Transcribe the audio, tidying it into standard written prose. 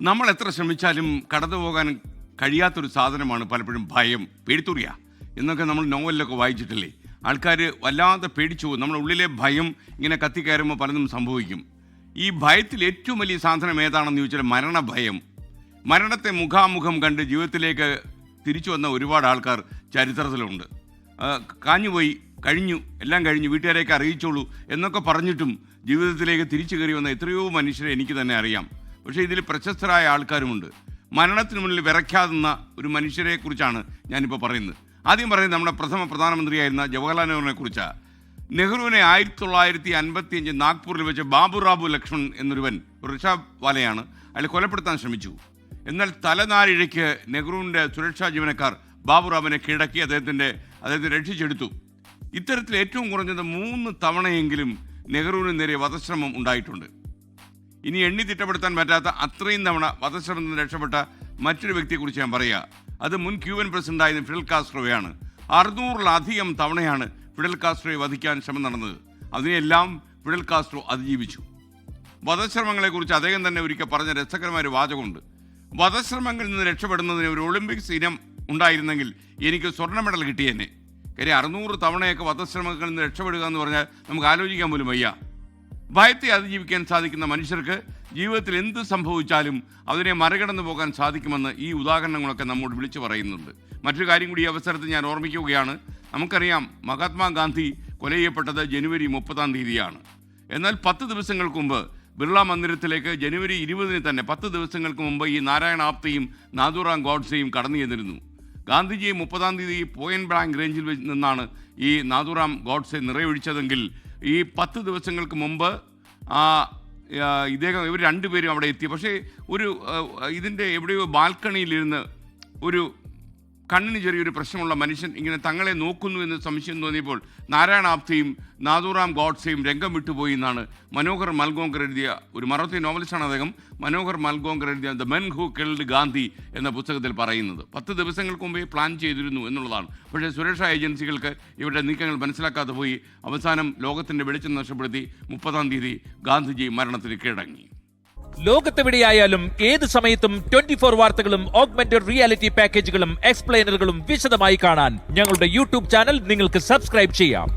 നമ്മൾ എത്ര ശ്രമിച്ചാലും കടന്നു പോകാൻ കഴിയാത്തൊരു സാധനമാണ് പലപ്പോഴും ഭയം. പേടിത്തുറിയ എന്നൊക്കെ നമ്മൾ നോവലിലൊക്കെ വായിച്ചിട്ടില്ലേ? ആൾക്കാർ വല്ലാതെ പേടിച്ചു പോകും. നമ്മുടെ ഉള്ളിലെ ഭയം ഇങ്ങനെ കത്തിക്കയറുമ്പോൾ പലതും സംഭവിക്കും. ഈ ഭയത്തിൽ ഏറ്റവും വലിയ സാധനം ഏതാണെന്ന് ചോദിച്ചാൽ മരണഭയം. മരണത്തെ മുഖാമുഖം കണ്ട് ജീവിതത്തിലേക്ക് തിരിച്ചു വന്ന ഒരുപാട് ആൾക്കാർ ചരിത്രത്തിലുണ്ട്. കാഞ്ഞുപോയി, കഴിഞ്ഞു, എല്ലാം കഴിഞ്ഞു, വീട്ടുകാരെയൊക്കെ അറിയിച്ചോളൂ എന്നൊക്കെ പറഞ്ഞിട്ടും ജീവിതത്തിലേക്ക് തിരിച്ചു കയറി വന്ന എത്രയോ മനുഷ്യരെ എനിക്ക് തന്നെ അറിയാം. പക്ഷേ ഇതിൽ പ്രശസ്തരായ ആൾക്കാരുമുണ്ട്. മരണത്തിന് മുന്നിൽ വിറയ്ക്കാതുന്ന ഒരു മനുഷ്യരെ കുറിച്ചാണ് ഞാനിപ്പോൾ പറയുന്നത്. ആദ്യം പറയുന്നത് നമ്മുടെ പ്രഥമ പ്രധാനമന്ത്രിയായിരുന്ന ജവഹർലാൽ നെഹ്റുവിനെ കുറിച്ചാണ്. നെഹ്റുവിനെ 1955 നാഗ്പൂരിൽ വെച്ച് ബാബുറാവു ലക്ഷ്മൺ എന്നൊരുവൻ, റിക്ഷാവാലയാണ്, അയാൾ കൊലപ്പെടുത്താൻ ശ്രമിച്ചു. എന്നാൽ തലനാരിഴയ്ക്ക് നെഹ്റുവിൻ്റെ സുരക്ഷാ ജീവനക്കാർ ബാബുറാവുവിനെ കീഴടക്കി അദ്ദേഹത്തെ രക്ഷിച്ചെടുത്തു. ഇത്തരത്തിൽ ഏറ്റവും കുറഞ്ഞത് 3 തവണയെങ്കിലും നെഹ്റുവിന് നേരെ വധശ്രമം ഉണ്ടായിട്ടുണ്ട്. ഇനി എണ്ണി തിട്ടപ്പെടുത്താൻ പറ്റാത്ത അത്രയും തവണ വധശ്രമത്തിൽ നിന്ന് രക്ഷപ്പെട്ട മറ്റൊരു വ്യക്തിയെക്കുറിച്ച് ഞാൻ പറയുക. അത് മുൻ ക്യൂബൻ പ്രസിഡന്റായിരുന്ന ഫിഡൽ കാസ്ട്രോയാണ്. 600-ലധികം തവണയാണ് ഫിഡൽ കാസ്ട്രോയെ വധിക്കാൻ ശ്രമം നടന്നത്. അതിനെല്ലാം ഫിഡൽ കാസ്ട്രോ അതിജീവിച്ചു. വധശ്രമങ്ങളെക്കുറിച്ച് അദ്ദേഹം തന്നെ ഒരിക്കൽ പറഞ്ഞ രസകരമായ ഒരു വാചകമുണ്ട്. വധശ്രമങ്ങളിൽ നിന്ന് രക്ഷപ്പെടുന്നതിന് ഒരു ഒളിമ്പിക്സ് ഇനം ഉണ്ടായിരുന്നെങ്കിൽ എനിക്ക് സ്വർണ്ണ മെഡൽ കിട്ടിയെന്നെ. കാര്യം 600 തവണയൊക്കെ വധശ്രമങ്ങളിൽ നിന്ന് രക്ഷപ്പെടുക എന്ന് പറഞ്ഞാൽ നമുക്ക് ആലോചിക്കാൻ പോലും വയ്യ. ഭയത്തെ അതിജീവിക്കാൻ സാധിക്കുന്ന മനുഷ്യർക്ക് ജീവിതത്തിൽ എന്ത് സംഭവിച്ചാലും അതിനെ മറികടന്നു പോകാൻ സാധിക്കുമെന്ന് ഈ ഉദാഹരണങ്ങളൊക്കെ നമ്മോട് വിളിച്ചു പറയുന്നുണ്ട്. മറ്റൊരു കാര്യം കൂടി ഈ അവസരത്തിൽ ഞാൻ ഓർമ്മിക്കുകയാണ്. നമുക്കറിയാം, മഹാത്മാഗാന്ധി കൊല ചെയ്യപ്പെട്ടത് ജനുവരി 30-ാം തീയതിയാണ്. എന്നാൽ 10 ദിവസങ്ങൾക്ക് മുമ്പ് ബിർള മന്ദിരത്തിലേക്ക് ജനുവരി 20-ന് തന്നെ 10 ദിവസങ്ങൾക്ക് മുമ്പ് ഈ നാരായണ ആപ്തയും നാഥുറാം ഗോഡ്സെയും കടന്നു ചെന്നിരുന്നു. ഗാന്ധിജിയെ 30-ാം തീയതി പോയിന്റ് ബ്ലാങ്ക് റേഞ്ചിൽ നിന്നാണ് ഈ നാഥുറാം ഗോഡ്സെ നിറയൊഴിച്ചതെങ്കിൽ ഈ 10 ദിവസങ്ങൾക്ക് മുമ്പ് ഇവർ രണ്ടുപേരും അവിടെ എത്തി. പക്ഷേ ഇതിൻ്റെ എവിടെയോ ബാൽക്കണിയിലിരുന്ന് ഒരു കണ്ണിന് ചെറിയൊരു പ്രശ്നമുള്ള മനുഷ്യൻ ഇങ്ങനെ തങ്ങളെ നോക്കുന്നു എന്ന് സംശയം തോന്നിയപ്പോൾ നാരായണ ആപ്തയും നാഥുറാം ഗോഡ്സെയും രംഗം വിട്ടുപോയി എന്നാണ് മനോഹർ മൽഗോങ്കർ എഴുതിയ, ഒരു മറാത്തി നോവലിസ്റ്റാണ് അദ്ദേഹം, മനോഹർ മൽഗോങ്കർ എഴുതിയ the men who killed Gandhi എന്ന പുസ്തകത്തിൽ പറയുന്നത്. 10 ദിവസങ്ങൾക്ക് മുമ്പേ പ്ലാൻ ചെയ്തിരുന്നു എന്നുള്ളതാണ്. പക്ഷേ സുരക്ഷാ ഏജൻസികൾക്ക് ഇവരുടെ നീക്കങ്ങൾ മനസ്സിലാക്കാതെ പോയി അവസാനം ലോകത്തിൻ്റെ വെളിച്ചം നഷ്ടപ്പെടുത്തി 30-ാം തീയതി ഗാന്ധിജി മരണത്തിന് കീഴടങ്ങി. ലോകത്തെവിടെയായാലും ഏത് സമയത്തും 24 വാർത്തകളും ഓഗ്മെന്റഡ് റിയാലിറ്റി പാക്കേജുകളും എക്സ്പ്ലെയിനറുകളും വിശദമായി കാണാൻ ഞങ്ങളുടെ യൂട്യൂബ് ചാനൽ നിങ്ങൾക്ക് സബ്സ്ക്രൈബ് ചെയ്യാം.